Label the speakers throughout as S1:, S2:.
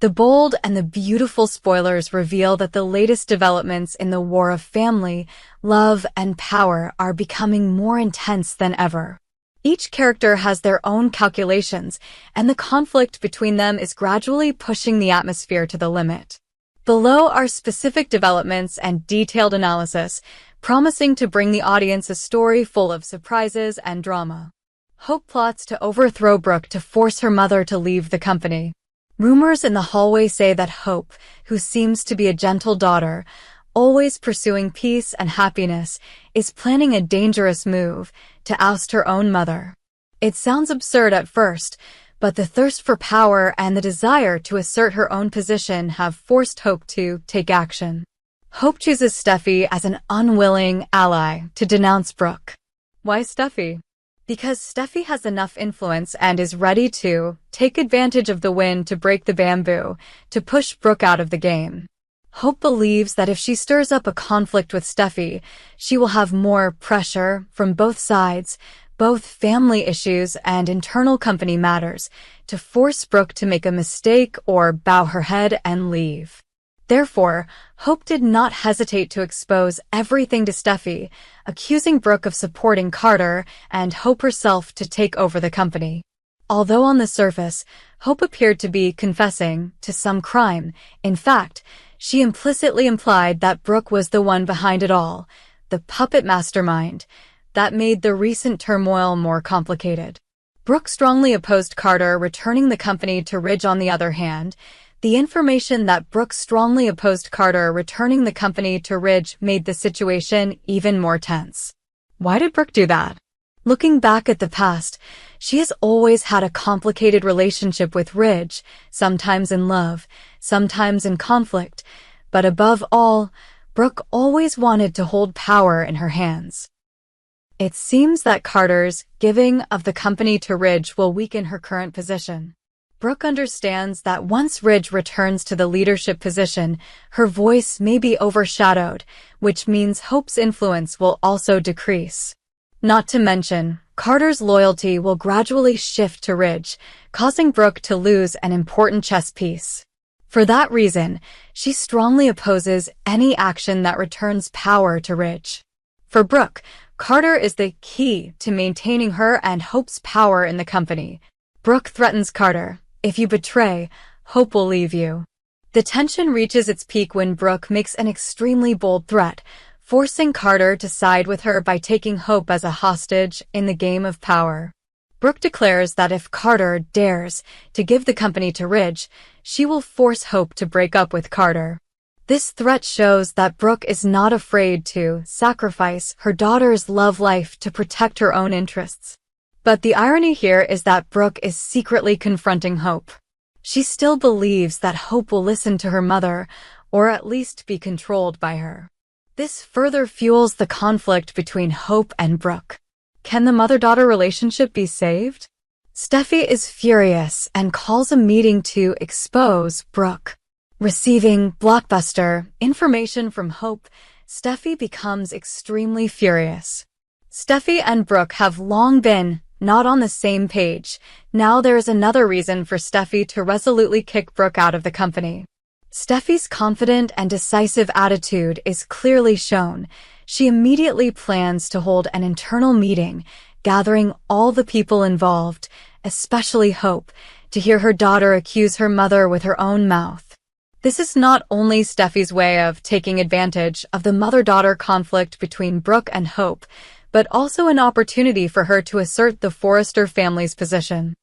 S1: The bold and the beautiful spoilers reveal that the latest developments in the war of family, love, and power are becoming more intense than ever. Each character has their own calculations, and the conflict between them is gradually pushing the atmosphere to the limit. Below are specific developments and detailed analysis, promising to bring the audience a story full of surprises and drama. Hope plots to overthrow Brooke to force her mother to leave the company. Rumors in the hallway say that Hope, who seems to be a gentle daughter, always pursuing peace and happiness, is planning a dangerous move to oust her own mother. It sounds absurd at first, but the thirst for power and the desire to assert her own position have forced Hope to take action. Hope chooses Steffy as an unwilling ally to denounce Brooke. Why Steffy? Because Steffy has enough influence and is ready to take advantage of the wind to break the bamboo, to push Brooke out of the game. Hope believes that if she stirs up a conflict with Steffy, she will have more pressure from both sides, both family issues and internal company matters, to force Brooke to make a mistake or bow her head and leave. Therefore, Hope did not hesitate to expose everything to Steffy, accusing Brooke of supporting Carter and Hope herself to take over the company. Although on the surface, Hope appeared to be confessing to some crime, in fact, she implicitly implied that Brooke was the one behind it all, the puppet mastermind, that made the recent turmoil more complicated. Brooke strongly opposed Carter returning the company to Ridge. On the other hand, the information that Brooke strongly opposed Carter returning the company to Ridge made the situation even more tense. Why did Brooke do that? Looking back at the past, she has always had a complicated relationship with Ridge, sometimes in love, sometimes in conflict, but above all, Brooke always wanted to hold power in her hands. It seems that Carter's giving of the company to Ridge will weaken her current position. Brooke understands that once Ridge returns to the leadership position, her voice may be overshadowed, which means Hope's influence will also decrease. Not to mention, Carter's loyalty will gradually shift to Ridge, causing Brooke to lose an important chess piece. For that reason, she strongly opposes any action that returns power to Ridge. For Brooke, Carter is the key to maintaining her and Hope's power in the company. Brooke threatens Carter, "If you betray, Hope will leave you." The tension reaches its peak when Brooke makes an extremely bold threat, forcing Carter to side with her by taking Hope as a hostage in the game of power. Brooke declares that if Carter dares to give the company to Ridge, she will force Hope to break up with Carter. This threat shows that Brooke is not afraid to sacrifice her daughter's love life to protect her own interests. But the irony here is that Brooke is secretly confronting Hope. She still believes that Hope will listen to her mother, or at least be controlled by her. This further fuels the conflict between Hope and Brooke. Can the mother-daughter relationship be saved? Steffy is furious and calls a meeting to expose Brooke. Receiving blockbuster information from Hope, Steffy becomes extremely furious. Steffy and Brooke have long been not on the same page. Now there is another reason for Steffy to resolutely kick Brooke out of the company. Steffy's confident and decisive attitude is clearly shown. She immediately plans to hold an internal meeting, gathering all the people involved, especially Hope, to hear her daughter accuse her mother with her own mouth. This is not only Steffy's way of taking advantage of the mother-daughter conflict between Brooke and Hope, but also an opportunity for her to assert the Forrester family's position.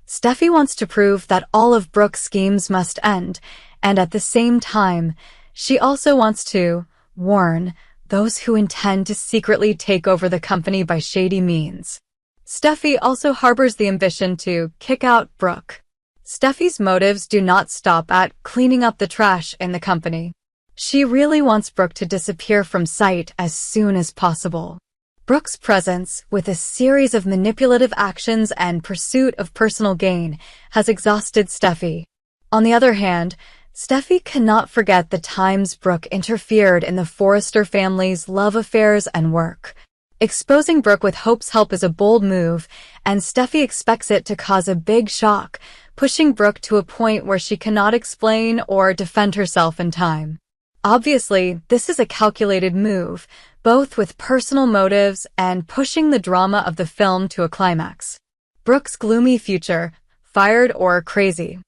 S1: Steffy wants to prove that all of Brooke's schemes must end, and at the same time, she also wants to warn those who intend to secretly take over the company by shady means. Steffy also harbors the ambition to kick out Brooke. Steffy's motives do not stop at cleaning up the trash in the company. She really wants Brooke to disappear from sight as soon as possible. Brooke's presence, with a series of manipulative actions and pursuit of personal gain, has exhausted Steffy. On the other hand, Steffy cannot forget the times Brooke interfered in the Forrester family's love affairs and work. Exposing Brooke with Hope's help is a bold move, and Steffy expects it to cause a big shock, pushing Brooke to a point where she cannot explain or defend herself in time. Obviously, this is a calculated move, both with personal motives and pushing the drama of the film to a climax. Brooke's gloomy future, fired or crazy.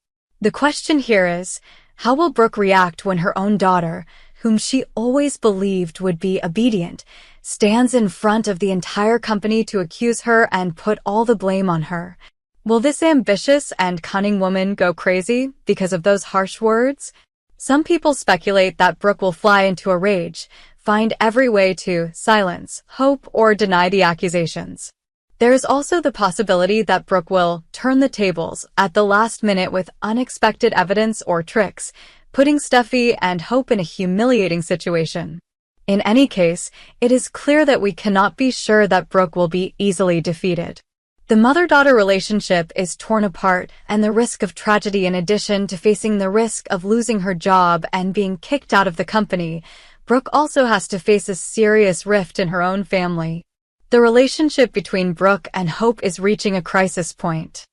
S1: The question here is, how will Brooke react when her own daughter, whom she always believed would be obedient, stands in front of the entire company to accuse her and put all the blame on her? Will this ambitious and cunning woman go crazy because of those harsh words? Some people speculate that Brooke will fly into a rage, find every way to silence Hope or deny the accusations. There is also the possibility that Brooke will turn the tables at the last minute with unexpected evidence or tricks, putting Steffy and Hope in a humiliating situation. In any case, it is clear that we cannot be sure that Brooke will be easily defeated. The mother-daughter relationship is torn apart, and the risk of tragedy in addition to facing the risk of losing her job and being kicked out of the company, Brooke also has to face a serious rift in her own family. The relationship between Brooke and Hope is reaching a crisis point.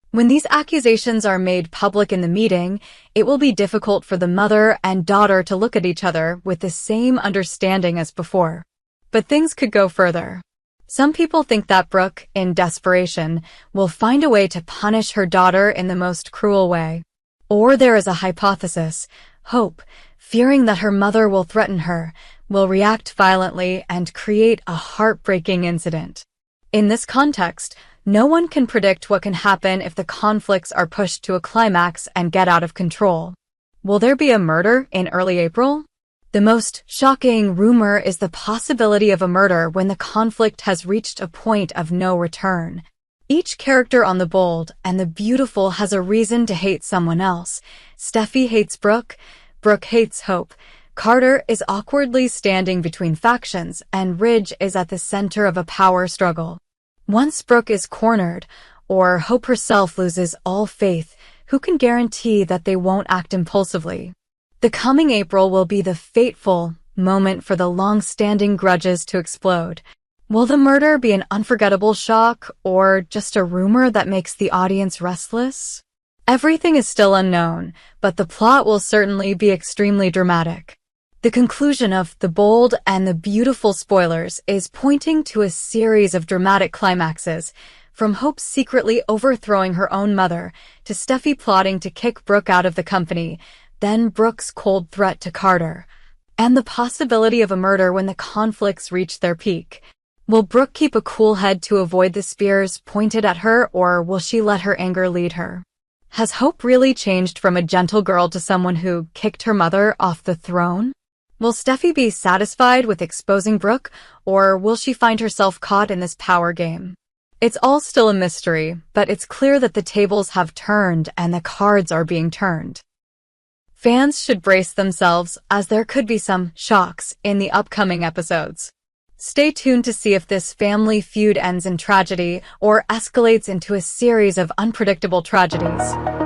S1: When these accusations are made public in the meeting, it will be difficult for the mother and daughter to look at each other with the same understanding as before. But things could go further. Some people think that Brooke, in desperation, will find a way to punish her daughter in the most cruel way. Or there is a hypothesis, Hope, fearing that her mother will threaten her, will react violently and create a heartbreaking incident. In this context, no one can predict what can happen if the conflicts are pushed to a climax and get out of control. Will there be a murder in early April? The most shocking rumor is the possibility of a murder when the conflict has reached a point of no return. Each character on The Bold and the Beautiful has a reason to hate someone else. Steffy hates Brooke, Brooke hates Hope. Carter is awkwardly standing between factions, and Ridge is at the center of a power struggle. Once Brooke is cornered, or Hope herself loses all faith, who can guarantee that they won't act impulsively? The coming April will be the fateful moment for the long-standing grudges to explode. Will the murder be an unforgettable shock, or just a rumor that makes the audience restless? Everything is still unknown, but the plot will certainly be extremely dramatic. The conclusion of The Bold and the Beautiful spoilers is pointing to a series of dramatic climaxes, from Hope secretly overthrowing her own mother, to Steffy plotting to kick Brooke out of the company, then Brooke's cold threat to Carter, and the possibility of a murder when the conflicts reach their peak. Will Brooke keep a cool head to avoid the spears pointed at her, or will she let her anger lead her? Has Hope really changed from a gentle girl to someone who kicked her mother off the throne? Will Steffy be satisfied with exposing Brooke, or will she find herself caught in this power game? It's all still a mystery, but it's clear that the tables have turned and the cards are being turned. Fans should brace themselves, as there could be some shocks in the upcoming episodes. Stay tuned to see if this family feud ends in tragedy or escalates into a series of unpredictable tragedies.